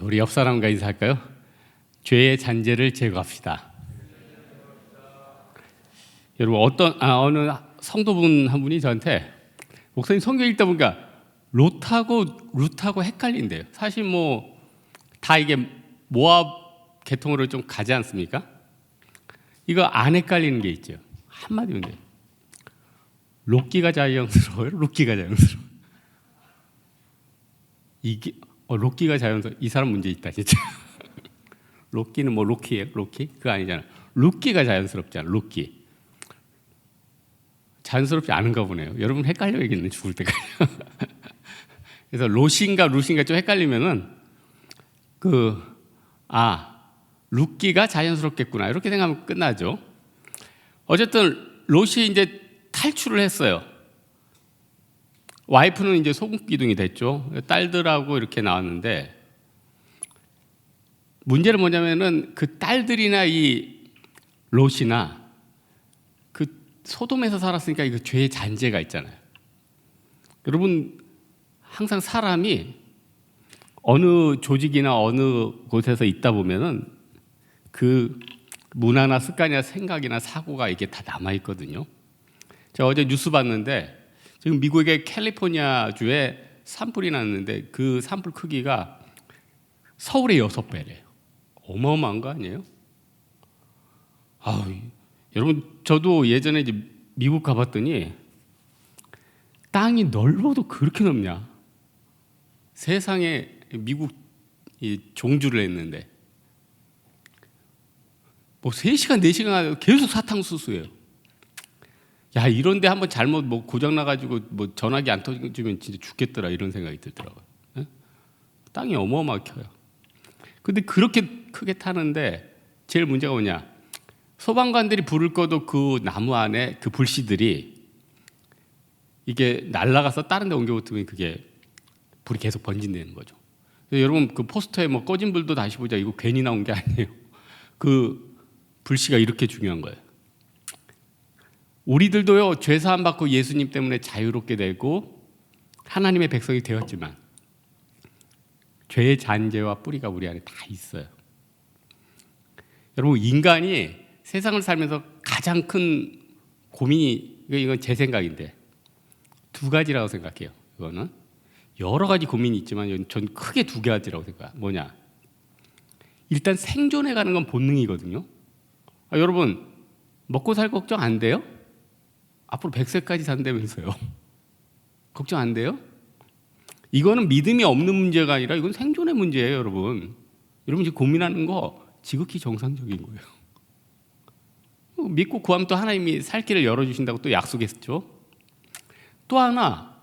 우리 옆 사람과 인사할까요? 죄의 잔재를 제거합시다. 여러분 어느 성도분 한 분이 저한테 목사님 성경 읽다 보니까 롯하고 룻하고 헷갈린대요. 사실 뭐 다 이게 모압 계통으로 좀 가지 않습니까? 이거 안 헷갈리는 게 있죠. 한마디면 돼요. 롯기가 자연스러워요? 룻기가 자연스러워요? 이게 롯기가 자연스러워. 이 사람 문제 있다 진짜. 롯기는 뭐 로키예요? 로키? 그거 아니잖아. 룻기가 자연스럽잖아. 룻기. 자연스럽지 않은가 보네요. 여러분 헷갈려야겠네 죽을 때까지. 그래서 롯인가 룻인가 좀 헷갈리면은 룻기가 자연스럽겠구나 이렇게 생각하면 끝나죠. 어쨌든 롯이 이제 탈출을 했어요. 와이프는 이제 소금 기둥이 됐죠. 딸들하고 이렇게 나왔는데 문제는 뭐냐면은 그 딸들이나 이 롯이나 그 소돔에서 살았으니까 이거 죄의 잔재가 있잖아요. 여러분 항상 사람이 어느 조직이나 어느 곳에서 있다 보면은 그 문화나 습관이나 생각이나 사고가 이게 다 남아 있거든요. 제가 어제 뉴스 봤는데 지금 미국의 캘리포니아주에 산불이 났는데 그 산불 크기가 서울의 6배래요. 어마어마한 거 아니에요? 여러분 저도 예전에 이제 미국 가봤더니 땅이 넓어도 그렇게 넓냐? 세상에 미국 종주를 했는데 뭐 3시간 4시간 계속 사탕수수예요. 야 이런데 한번 잘못 뭐 고장 나가지고 뭐 전화기 안 터지면 진짜 죽겠더라 이런 생각이 들더라고요. 예? 땅이 어마어마하게 커요. 근데 그렇게 크게 타는데 제일 문제가 뭐냐? 소방관들이 불을 꺼도 그 나무 안에 그 불씨들이 이게 날아가서 다른 데 옮겨붙으면 그게 불이 계속 번진다는 거죠. 여러분 그 포스터에 뭐 꺼진 불도 다시 보자 이거 괜히 나온 게 아니에요. 그 불씨가 이렇게 중요한 거예요. 우리들도요 죄 사함 받고 예수님 때문에 자유롭게 되고 하나님의 백성이 되었지만 죄의 잔재와 뿌리가 우리 안에 다 있어요. 여러분 인간이 세상을 살면서 가장 큰 고민이 이건 제 생각인데 2가지라고 생각해요. 이거는 여러 가지 고민이 있지만 전 크게 2가지라고 생각해요. 뭐냐? 일단 생존해 가는 건 본능이거든요. 여러분 먹고 살 걱정 안 돼요? 앞으로 100세까지 산다면서요. 걱정 안 돼요? 이거는 믿음이 없는 문제가 아니라 이건 생존의 문제예요, 여러분. 여러분 지금 고민하는 거 지극히 정상적인 거예요. 믿고 구하면 또 하나님이 살 길을 열어주신다고 또 약속했죠. 또 하나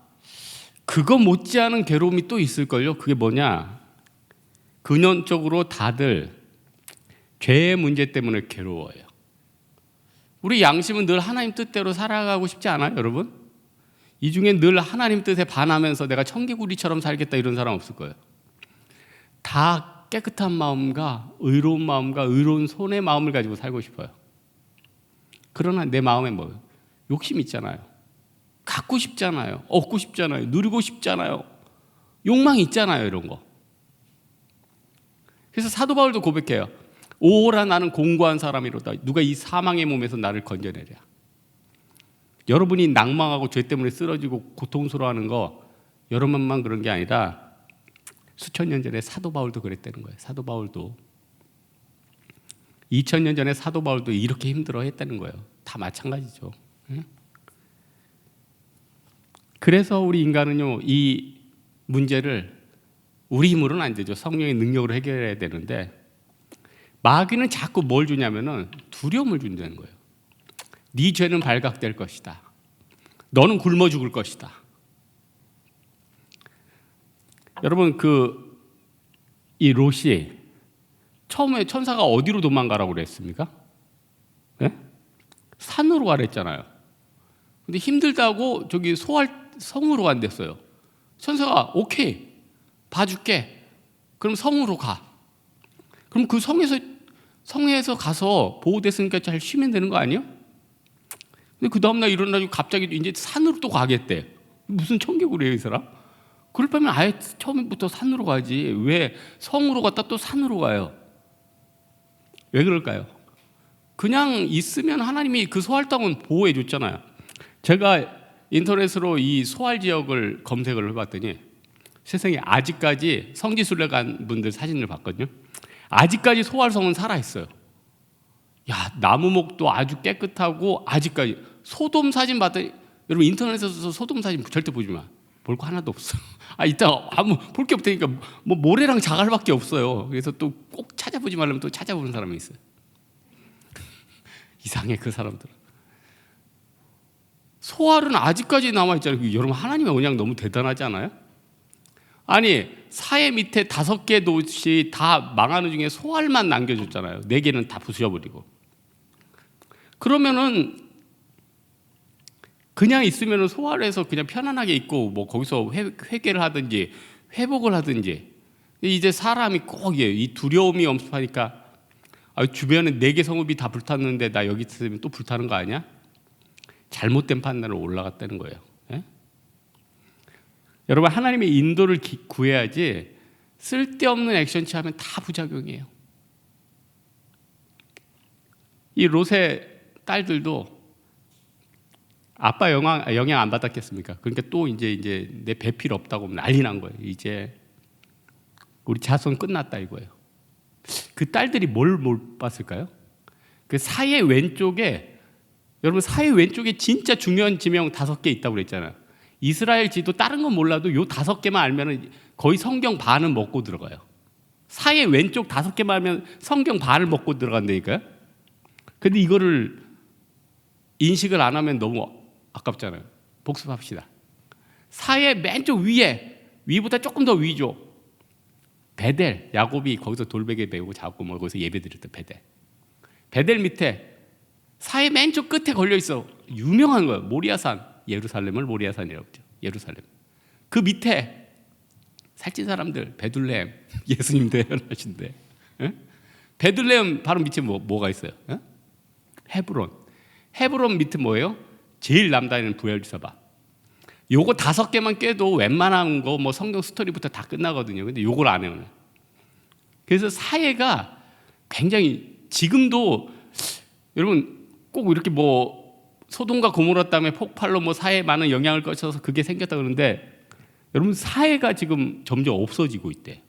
그거 못지않은 괴로움이 또 있을걸요. 그게 뭐냐? 근원적으로 다들 죄의 문제 때문에 괴로워요. 우리 양심은 늘 하나님 뜻대로 살아가고 싶지 않아요, 여러분? 이 중에 늘 하나님 뜻에 반하면서 내가 청개구리처럼 살겠다 이런 사람 없을 거예요. 다 깨끗한 마음과 의로운 마음과 의로운 손의 마음을 가지고 살고 싶어요. 그러나 내 마음에 뭐 욕심 있잖아요. 갖고 싶잖아요. 얻고 싶잖아요. 누리고 싶잖아요. 욕망이 있잖아요, 이런 거. 그래서 사도 바울도 고백해요. 오라 나는 공고한 사람이로다. 누가 이 사망의 몸에서 나를 건져내랴. 여러분이 낭망하고 죄 때문에 쓰러지고 고통스러워하는 거 여러분만 그런 게 아니라 수천 년 전에 사도 바울도 그랬다는 거예요. 사도 바울도 2000년 전에 사도 바울도 이렇게 힘들어했다는 거예요. 다 마찬가지죠. 그래서 우리 인간은요 이 문제를 우리 힘으로는 안 되죠. 성령의 능력으로 해결해야 되는데 마귀는 자꾸 뭘 주냐면은 두려움을 준다는 거예요. 네 죄는 발각될 것이다. 너는 굶어 죽을 것이다. 여러분 이 롯이 처음에 천사가 어디로 도망가라고 그랬습니까? 네? 산으로 가랬잖아요. 근데 힘들다고 저기 성으로 간댔어요. 천사가 오케이 봐줄게. 그럼 성으로 가. 그럼 그 성에서 가서 보호됐으니까 잘 쉬면 되는 거 아니에요? 근데 그 다음날 일어나가지고 갑자기 이제 산으로 또 가겠대. 무슨 청개구리예요, 이 사람? 그럴 거면 아예 처음부터 산으로 가지 왜 성으로 갔다 또 산으로 가요? 왜 그럴까요? 그냥 있으면 하나님이 그 소활 땅은 보호해 줬잖아요. 제가 인터넷으로 이 소활 지역을 검색을 해봤더니 세상에 아직까지 성지순례 간 분들 사진을 봤거든요. 아직까지 소활성은 살아있어요. 야, 나무목도 아주 깨끗하고 아직까지. 소돔 사진 봤더니 여러분 인터넷에서 소돔 사진 절대 보지 마. 볼 거 하나도 없어. 이따 아무 볼 게 없다니까. 뭐 모래랑 자갈밖에 없어요. 그래서 또 꼭 찾아보지 말라면 또 찾아보는 사람이 있어요. 이상해 그 사람들. 소활은 아직까지 남아 있잖아요. 여러분 하나님의 언약 너무 대단하지 않아요? 아니 사해 밑에 5개 도시 다 망하는 중에 소활만 남겨줬잖아요. 4개는 다 부수셔버리고. 그러면은 그냥 있으면은 소활해서 그냥 편안하게 있고 뭐 거기서 회개를 하든지 회복을 하든지. 이제 사람이 꼭 이 두려움이 엄습하니까 주변에 4개 성읍이 다 불탔는데 나 여기 있으면 또 불타는 거 아니야? 잘못된 판단으로 올라갔다는 거예요. 예? 여러분 하나님의 인도를 구해야지 쓸데없는 액션 취하면 다 부작용이에요. 이 롯의 딸들도 아빠 영향 안 받았겠습니까? 그러니까 또 이제 내 배 필요 없다고 난리 난 거예요. 이제 우리 자손 끝났다 이거예요. 그 딸들이 뭘 봤을까요? 그 사해 왼쪽에 여러분 사해 왼쪽에 진짜 중요한 지명 5개 있다고 그랬잖아요. 이스라엘 지도 다른 건 몰라도 요 5개만 알면 거의 성경 반은 먹고 들어가요. 사해 왼쪽 5개만 알면 성경 반을 먹고 들어간다니까요. 근데 이거를 인식을 안 하면 너무 아깝잖아요. 복습합시다. 사해 맨쪽 위보다 조금 더 위죠. 베델, 야곱이 거기서 돌베개 메고 잡고 뭐 거기서 예배 드렸던 베델 밑에 사해 맨쪽 끝에 걸려 있어. 유명한 거예요. 모리아산, 예루살렘을 모리아산이라고 그러죠. 예루살렘. 그 밑에 살찐 사람들 베들레헴, 예수님 태어나신데. 베들레헴 바로 밑에 뭐가 있어요? 헤브론 밑에 뭐예요? 제일 남다니는 부엘세바. 요거 5개만 깨도 웬만한 거 뭐 성경 스토리부터 다 끝나거든요. 근데 요걸 안 해요. 그래서 사해가 굉장히 지금도 여러분 꼭 이렇게 뭐 소돔과 고모라 때문에 폭발로 뭐 사해에 많은 영향을 끼쳐서 그게 생겼다 그러는데 여러분 사해가 지금 점점 없어지고 있대.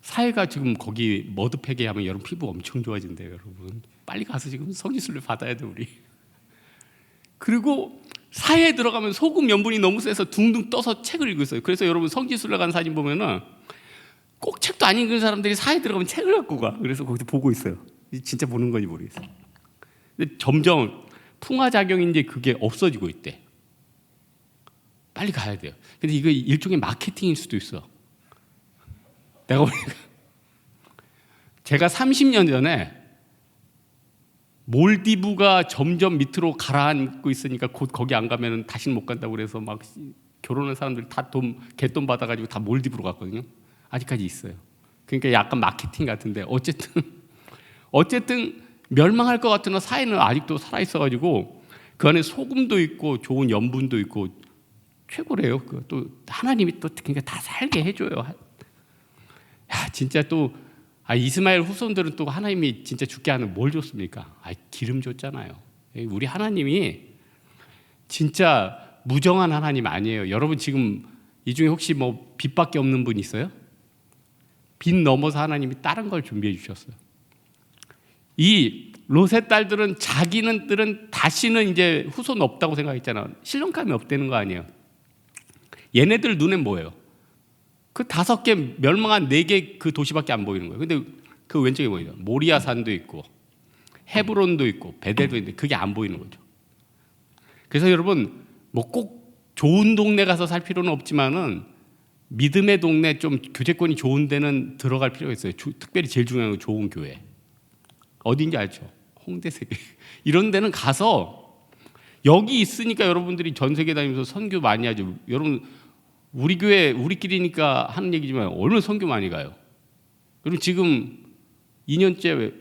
사해가 지금 거기 머드 폐기하면 여러분 피부 엄청 좋아진대요. 여러분 빨리 가서 지금 성지순례 받아야 돼 우리. 그리고 사해에 들어가면 소금 염분이 너무 세서 둥둥 떠서 책을 읽고 있어요. 그래서 여러분 성지순례 간 사진 보면은 꼭 책도 안 읽은 사람들이 사해에 들어가면 책을 갖고 가. 그래서 거기서 보고 있어요. 진짜 보는 건지 모르겠어요. 근데 점점 풍화작용인지 그게 없어지고 있대. 빨리 가야 돼요. 근데 이거 일종의 마케팅일 수도 있어. 내가 보니까 제가 30년 전에 몰디브가 점점 밑으로 가라앉고 있으니까 곧 거기 안 가면 다시는 못 간다고 그래서 막 결혼한 사람들 다 갯돈 받아가지고 다 몰디브로 갔거든요. 아직까지 있어요. 그러니까 약간 마케팅 같은데 어쨌든 멸망할 것 같으나 사해는 아직도 살아있어가지고 그 안에 소금도 있고 좋은 염분도 있고 최고래요. 또 하나님이 또 그러니까 다 살게 해줘요. 야 진짜 또 이스마엘 후손들은 또 하나님이 진짜 죽게 하는 뭘 줬습니까? 기름 줬잖아요. 우리 하나님이 진짜 무정한 하나님 아니에요. 여러분 지금 이 중에 혹시 뭐 빚밖에 없는 분 있어요? 빚 넘어서 하나님이 다른 걸 준비해 주셨어요. 이 롯의 딸들은 자기네들은 다시는 이제 후손 없다고 생각했잖아. 신령감이 없다는 거 아니에요. 얘네들 눈엔 뭐예요? 그 5개 멸망한 4개 그 도시밖에 안 보이는 거예요. 근데 그 왼쪽에 보이죠. 모리아산도 있고 헤브론도 있고 베델도 있는데 그게 안 보이는 거죠. 그래서 여러분 뭐 꼭 좋은 동네 가서 살 필요는 없지만은 믿음의 동네 좀 교제권이 좋은 데는 들어갈 필요가 있어요. 특별히 제일 중요한 건 좋은 교회. 어딘지 알죠? 홍대 세계 이런 데는 가서 여기 있으니까 여러분들이 전 세계 다니면서 선교 많이 하죠. 여러분 우리 교회 우리끼리니까 하는 얘기지만 얼마나 선교 많이 가요. 여러분 지금 2년째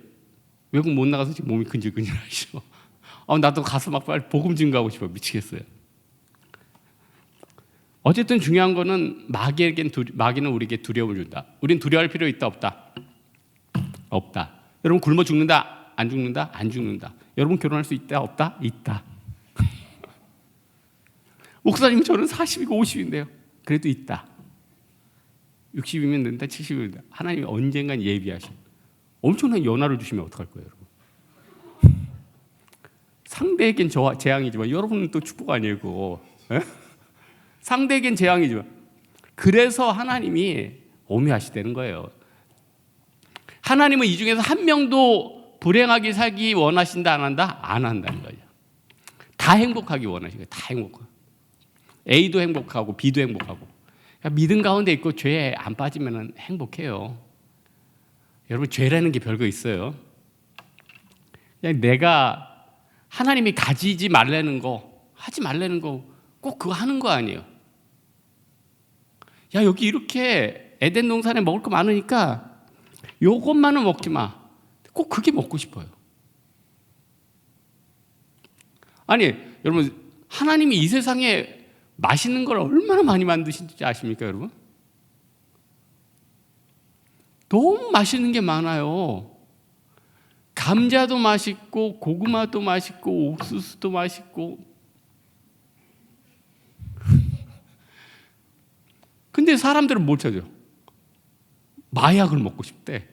외국 못 나가서 지금 몸이 근질근질하시죠. 나도 가서 막 빨리 복음 증거하고 싶어 미치겠어요. 어쨌든 중요한 거는 마귀는 우리에게 두려움을 준다. 우린 두려워할 필요 있다 없다? 없다. 여러분 굶어 죽는다? 안 죽는다? 안 죽는다. 여러분 결혼할 수 있다 없다? 있다. 목사님 저는 40이고 50인데요. 그래도 있다. 60이면 된다, 70이면 된다. 하나님이 언젠간 예비하신 엄청난 연하를 주시면 어떡할 거예요, 여러분? 상대에겐 재앙이지만 여러분은 또 축복 아니에요, 그거. 에? 상대에겐 재앙이지만. 그래서 하나님이 오묘하시다는 거예요. 하나님은 이 중에서 한 명도 불행하게 살기 원하신다, 안 한다? 안 한다는 거죠. 다 행복하기 원하시는 거예요. 다 행복하고. A도 행복하고 B도 행복하고. 그러니까 믿음 가운데 있고 죄에 안 빠지면 행복해요. 여러분 죄라는 게 별거 있어요. 그냥 내가 하나님이 가지지 말라는 거, 하지 말라는 거 꼭 그거 하는 거 아니에요. 야 여기 이렇게 에덴 동산에 먹을 거 많으니까 요것만은 먹지 마. 꼭 그게 먹고 싶어요. 아니 여러분 하나님이 이 세상에 맛있는 걸 얼마나 많이 만드신지 아십니까 여러분? 너무 맛있는 게 많아요. 감자도 맛있고 고구마도 맛있고 옥수수도 맛있고. 근데 사람들은 뭘 찾아요? 마약을 먹고 싶대.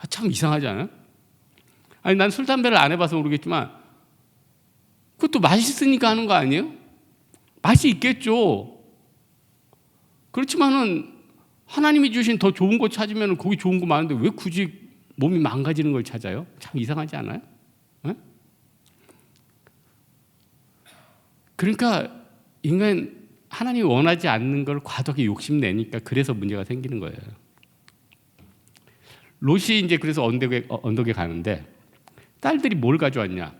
참 이상하지 않아요? 아니 난 술 담배를 안 해봐서 모르겠지만 그것도 맛있으니까 하는 거 아니에요? 맛이 있겠죠. 그렇지만은 하나님이 주신 더 좋은 거 찾으면 거기 좋은 거 많은데 왜 굳이 몸이 망가지는 걸 찾아요? 참 이상하지 않아요? 네? 그러니까 인간 하나님이 원하지 않는 걸 과도하게 욕심내니까 그래서 문제가 생기는 거예요. 롯이 이제 그래서 언덕에 가는데 딸들이 뭘 가져왔냐?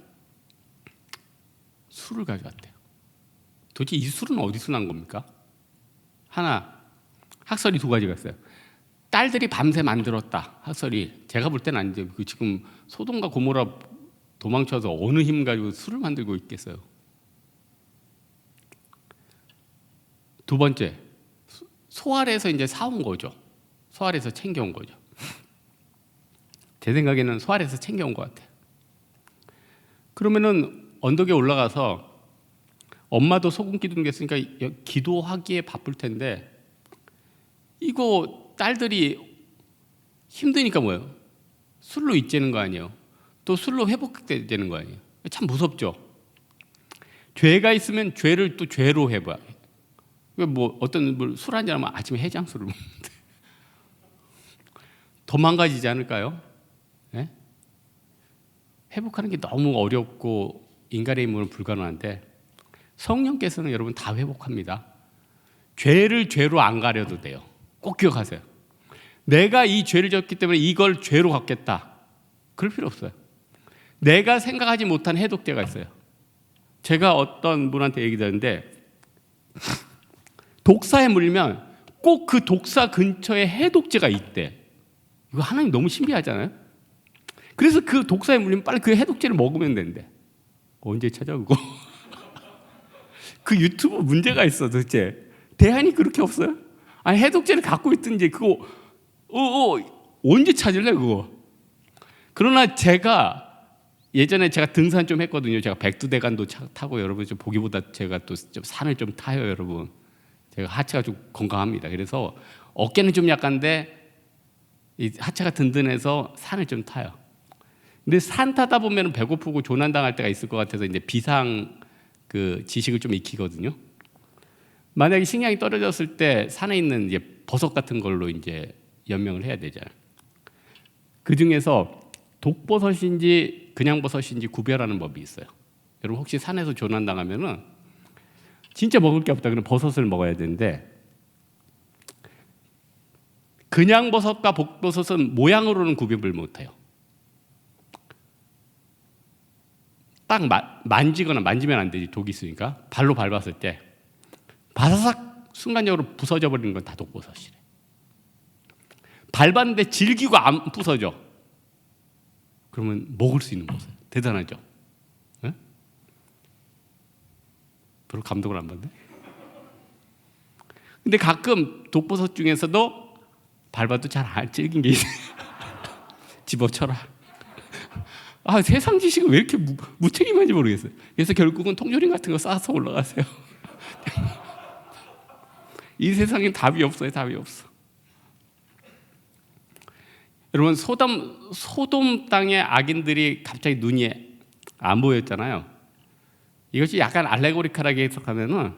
술을 가져왔대요. 도대체 이 술은 어디서 난 겁니까? 하나, 학설이 두 가지가 있어요. 딸들이 밤새 만들었다. 학설이 제가 볼 때는 아닌데 지금 소돔과 고모라 도망쳐서 어느 힘 가지고 술을 만들고 있겠어요. 두 번째, 소알에서 이제 사온 거죠. 소알에서 챙겨온 거죠. 제 생각에는 소알에서 챙겨온 것 같아요. 그러면은 언덕에 올라가서 엄마도 소금 기둥 겠으니까 기도하기에 바쁠 텐데 이거 딸들이 힘드니까 뭐예요? 술로 잊재는 거 아니에요? 또 술로 회복되는 거 아니에요? 참 무섭죠. 죄가 있으면 죄를 또 죄로 해봐. 뭐 어떤 술 한잔 하면 아침에 해장술을 먹는데 더 망가지지 않을까요? 네? 회복하는 게 너무 어렵고 인간의 힘으로는 불가능한데 성령께서는 여러분 다 회복합니다. 죄를 죄로 안 가려도 돼요. 꼭 기억하세요. 내가 이 죄를 졌기 때문에 이걸 죄로 갚겠다. 그럴 필요 없어요. 내가 생각하지 못한 해독제가 있어요. 제가 어떤 분한테 얘기 들었는데 독사에 물리면 꼭 그 독사 근처에 해독제가 있대. 이거 하나님 너무 신비하잖아요. 그래서 그 독사에 물리면 빨리 그 해독제를 먹으면 된대. 언제 찾아 그거? 그 유튜브 문제가 있어 도대체. 대안이 그렇게 없어요? 아니 해독제를 갖고 있든지 그거 언제 찾을래 그거? 그러나 예전에 제가 등산 좀 했거든요. 제가 백두대간도 타고 여러분 좀 보기보다 제가 또 좀 산을 좀 타요 여러분. 제가 하체가 좀 건강합니다. 그래서 어깨는 좀 약한데 이 하체가 든든해서 산을 좀 타요. 근데 산 타다 보면 배고프고 조난당할 때가 있을 것 같아서 이제 비상 그 지식을 좀 익히거든요. 만약에 식량이 떨어졌을 때 산에 있는 이제 버섯 같은 걸로 이제 연명을 해야 되잖아요. 그 중에서 독버섯인지 그냥 버섯인지 구별하는 법이 있어요. 여러분 혹시 산에서 조난당하면은 진짜 먹을 게 없다 그러면 버섯을 먹어야 되는데 그냥 버섯과 복버섯은 모양으로는 구별을 못해요. 딱 만지면 안 되지. 독이 있으니까 발로 밟았을 때 바사삭 순간적으로 부서져 버리는 건 다 독버섯이래. 밟았는데 질기고 안 부서져. 그러면 먹을 수 있는 버섯. 대단하죠. 네? 별로 감동을 안 받네. 근데 가끔 독버섯 중에서도 밟아도 잘 안 질긴 게 있어요. 집어쳐라. 아, 세상 지식은 왜 이렇게 무책임한지 모르겠어요. 그래서 결국은 통조림 같은 거 싸서 올라가세요. 이 세상엔 답이 없어요. 답이 없어. 여러분, 소돔 땅의 악인들이 갑자기 눈이 안 보였잖아요. 이것이 약간 알레고리컬하게 해석하면은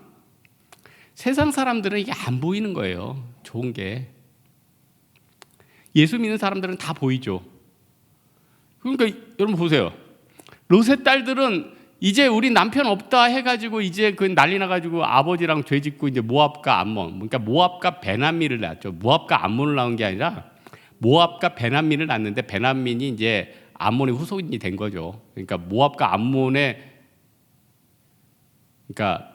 세상 사람들은 이게 안 보이는 거예요. 좋은 게. 예수 믿는 사람들은 다 보이죠. 그러니까 여러분 보세요. 롯의 딸들은 이제 우리 남편 없다 해가지고 이제 그 난리 나가지고 아버지랑 죄짓고 이제 모압과 암몬, 그러니까 모압과 베나민을 낳았죠. 모압과 암몬을 낳은 게 아니라 모압과 베나민을 낳았는데 베나민이 이제 암몬의 후손이 된 거죠. 그러니까 모압과 암몬의 그러니까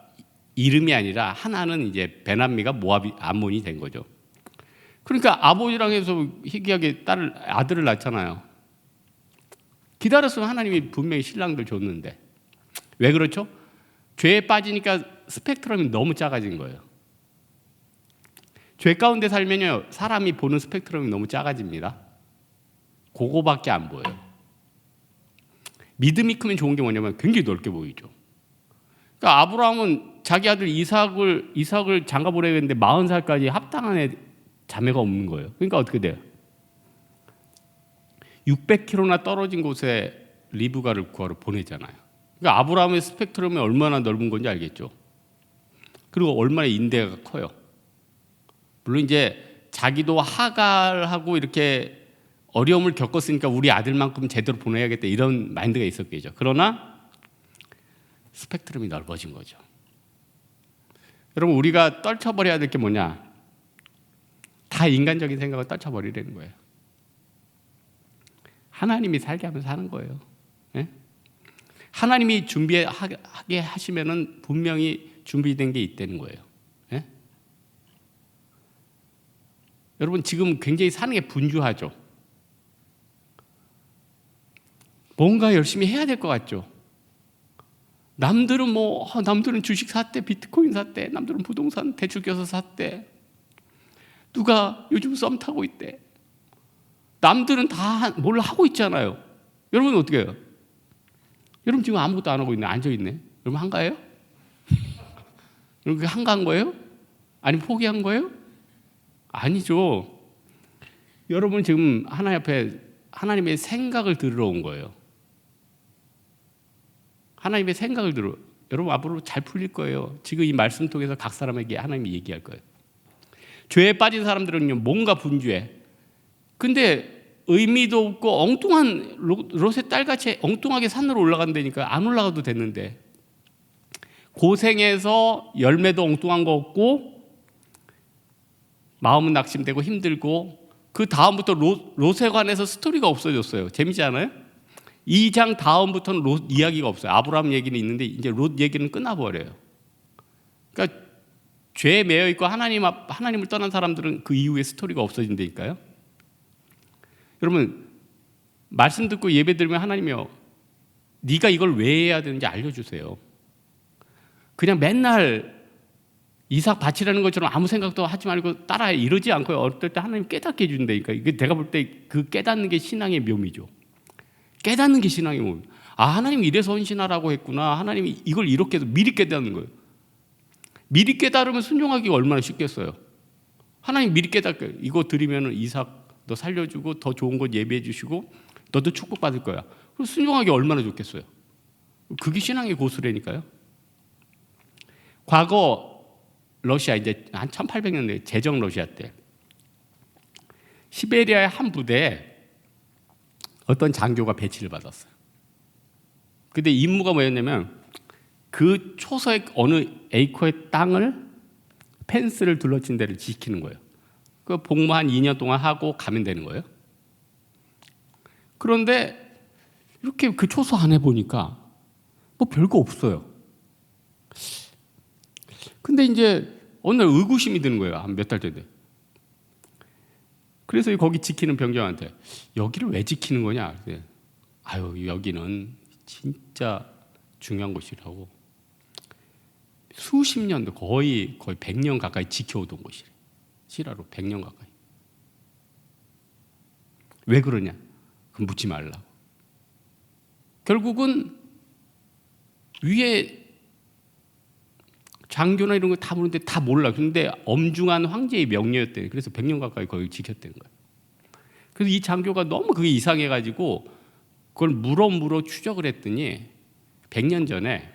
이름이 아니라 하나는 이제 베나미가 모압이 암몬이 된 거죠. 그러니까 아버지랑 해서 희귀하게 아들을 낳잖아요. 기다렸으면 하나님이 분명히 신랑들 줬는데 왜 그렇죠? 죄에 빠지니까 스펙트럼이 너무 작아진 거예요. 죄 가운데 살면요 사람이 보는 스펙트럼이 너무 작아집니다. 그거밖에 안 보여요. 믿음이 크면 좋은 게 뭐냐면 굉장히 넓게 보이죠. 그러니까 아브라함은 자기 아들 이삭을 장가 보내야 했는데 40살까지 합당한 자매가 없는 거예요. 그러니까 어떻게 돼요? 600km나 떨어진 곳에 리브가를 구하러 보내잖아요. 그러니까 아브라함의 스펙트럼이 얼마나 넓은 건지 알겠죠. 그리고 얼마나 인대가 커요. 물론 이제 자기도 하갈하고 이렇게 어려움을 겪었으니까 우리 아들만큼 제대로 보내야겠다 이런 마인드가 있었겠죠. 그러나 스펙트럼이 넓어진 거죠. 여러분 우리가 떨쳐버려야 될 게 뭐냐? 다 인간적인 생각을 떨쳐버리려는 거예요. 하나님이 살게 하면 사는 거예요. 예? 하나님이 준비하게 하시면은 분명히 준비된 게 있다는 거예요. 예? 여러분 지금 굉장히 사는 게 분주하죠. 뭔가 열심히 해야 될 것 같죠. 남들은 주식 샀대, 비트코인 샀대, 남들은 부동산 대출 껴서 샀대. 누가 요즘 썸 타고 있대. 남들은 다 뭘 하고 있잖아요. 여러분은 어떻게 해요? 여러분 지금 아무것도 안 하고 있네. 앉아있네. 여러분 한가해요? 여러분 그게 한가한 거예요? 아니면 포기한 거예요? 아니죠. 여러분 지금 하나님 앞에 하나님의 생각을 들으러 온 거예요. 하나님의 생각을 들어. 여러분 앞으로 잘 풀릴 거예요. 지금 이 말씀 통해서 각 사람에게 하나님이 얘기할 거예요. 죄에 빠진 사람들은요 뭔가 분주해. 근데 의미도 없고 엉뚱한 롯의 딸같이 엉뚱하게 산으로 올라간다니까 안 올라가도 됐는데 고생해서 열매도 엉뚱한 거 없고 마음은 낙심되고 힘들고 그 다음부터 롯에 관해서 스토리가 없어졌어요. 재미지 않아요? 2장 다음부터는 롯 이야기가 없어요. 아브라함 얘기는 있는데 이제 롯 얘기는 끝나버려요. 그러니까 죄에 매여 있고 하나님을 떠난 사람들은 그 이후에 스토리가 없어진다니까요. 여러분 말씀 듣고 예배 드리면 하나님이요 네가 이걸 왜 해야 되는지 알려주세요. 그냥 맨날 이삭 바치라는 것처럼 아무 생각도 하지 말고 따라 이러지 않고 어떨 때 하나님 깨닫게 해준다니까. 이게 내가 볼 때 그 깨닫는 게 신앙의 묘미죠. 깨닫는 게 신앙의 묘미. 아 하나님이 이래서 헌신하라고 했구나. 하나님이 이걸 이렇게 해서 미리 깨닫는 거예요. 미리 깨달으면 순종하기가 얼마나 쉽겠어요. 하나님 미리 깨닫게 이거 드리면 이삭 너 살려주고 더 좋은 것 예배해 주시고 너도 축복받을 거야. 그럼 순종하기 얼마나 좋겠어요. 그게 신앙의 고수라니까요. 과거 러시아 이제 한 1800년대 제정 러시아 때 시베리아의 한 부대에 어떤 장교가 배치를 받았어요. 근데 임무가 뭐였냐면 그 초서의 어느 에이커의 땅을 펜스를 둘러친 데를 지키는 거예요. 그 복무 한 2년 동안 하고 가면 되는 거예요. 그런데 이렇게 그 초소 안에 보니까 뭐 별거 없어요. 근데 이제 어느 날 의구심이 드는 거예요. 한 몇 달 전에. 그래서 거기 지키는 병장한테 여기를 왜 지키는 거냐? 아유 여기는 진짜 중요한 곳이라고. 수십 년도 거의 100년 가까이 지켜오던 곳이래. 실화로 100년 가까이. 왜 그러냐? 그럼 묻지 말라고. 결국은 위에 장교나 이런 거 다 보는데 다 몰라. 그런데 엄중한 황제의 명령이었대. 그래서 100년 가까이 거기 지켰다는 거야. 그래서 이 장교가 너무 그게 이상해가지고 그걸 물어 추적을 했더니 100년 전에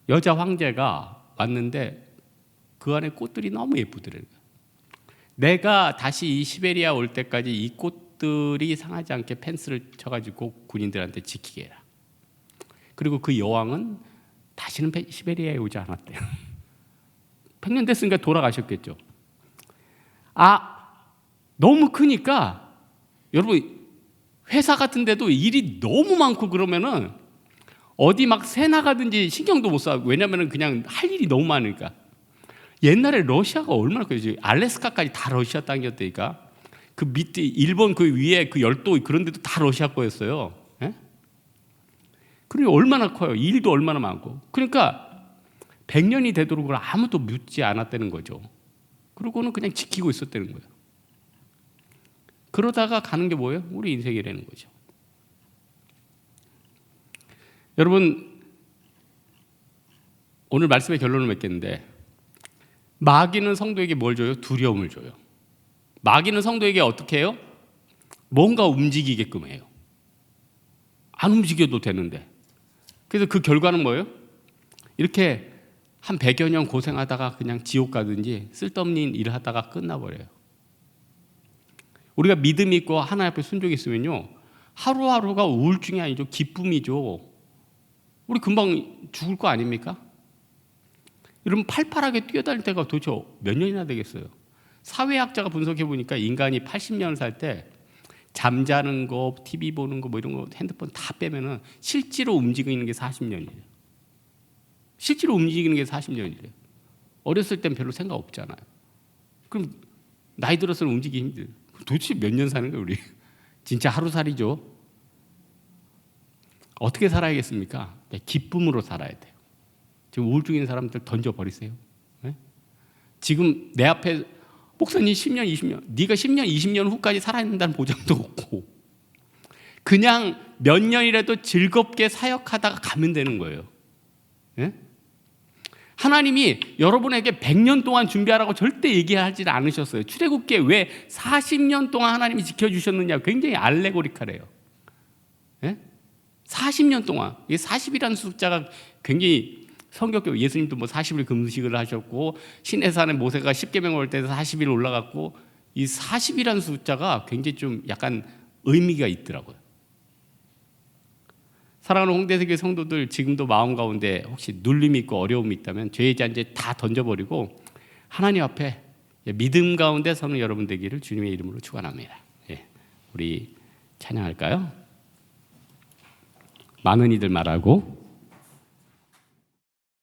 여자 황제가 왔는데 그 안에 꽃들이 너무 예쁘더래. 내가 다시 이 시베리아 올 때까지 이 꽃들이 상하지 않게 펜스를 쳐가지고 군인들한테 지키게 해라. 그리고 그 여왕은 다시는 시베리아에 오지 않았대요. 100년 됐으니까 돌아가셨겠죠. 너무 크니까 여러분 회사 같은 데도 일이 너무 많고 그러면은 어디 막 새 나가든지 신경도 못 써. 왜냐면은 그냥 할 일이 너무 많으니까. 옛날에 러시아가 얼마나 크지? 알래스카까지 다 러시아 땅이었다니까. 그 밑에 일본 그 위에 그 열도 그런 데도 다 러시아 거였어요. 예? 그리고 얼마나 커요. 일도 얼마나 많고. 그러니까 100년이 되도록 그걸 아무도 묻지 않았다는 거죠. 그러고는 그냥 지키고 있었다는 거예요. 그러다가 가는 게 뭐예요? 우리 인생이라는 거죠. 여러분, 오늘 말씀의 결론을 맺겠는데 마귀는 성도에게 뭘 줘요? 두려움을 줘요. 마귀는 성도에게 어떻게 해요? 뭔가 움직이게끔 해요. 안 움직여도 되는데. 그래서 그 결과는 뭐예요? 이렇게 한 100여 년 고생하다가 그냥 지옥 가든지 쓸데없는 일을 하다가 끝나버려요. 우리가 믿음이 있고 하나님 앞에 순종이 있으면요, 하루하루가 우울증이 아니죠. 기쁨이죠. 우리 금방 죽을 거 아닙니까? 여러분 팔팔하게 뛰어다닐 때가 도대체 몇 년이나 되겠어요? 사회학자가 분석해 보니까 인간이 80년을 살 때 잠자는 거, TV 보는 거, 뭐 이런 거, 핸드폰 다 빼면은 실제로 움직이는 게 40년이에요. 실제로 움직이는 게 40년이래요. 어렸을 땐 별로 생각 없잖아요. 그럼 나이 들어서는 움직이기 힘들어요. 도대체 몇 년 사는 거예요, 우리? 진짜 하루살이죠. 어떻게 살아야겠습니까? 기쁨으로 살아야 돼요. 지금 우울증 있는 사람들 던져버리세요. 네? 지금 내 앞에 목사님 10년, 20년, 네가 10년, 20년 후까지 살아있는다는 보장도 없고 그냥 몇 년이라도 즐겁게 사역하다가 가면 되는 거예요. 네? 하나님이 여러분에게 100년 동안 준비하라고 절대 얘기하지 않으셨어요. 출애굽기에 왜 40년 동안 하나님이 지켜주셨느냐 굉장히 알레고리컬해요. 네? 40년 동안. 이 40이라는 숫자가 굉장히 성경적, 예수님도 뭐 40일 금식을 하셨고 시내산에 모세가 10계명 올 때 40일 올라갔고 이 40이라는 숫자가 굉장히 좀 약간 의미가 있더라고요. 사랑하는 홍대세계 성도들, 지금도 마음 가운데 혹시 눌림이 있고 어려움이 있다면 죄의 잔재 다 던져버리고 하나님 앞에 믿음 가운데 서는 여러분 되기를 주님의 이름으로 축원합니다. 우리 찬양할까요? 많은 이들 말하고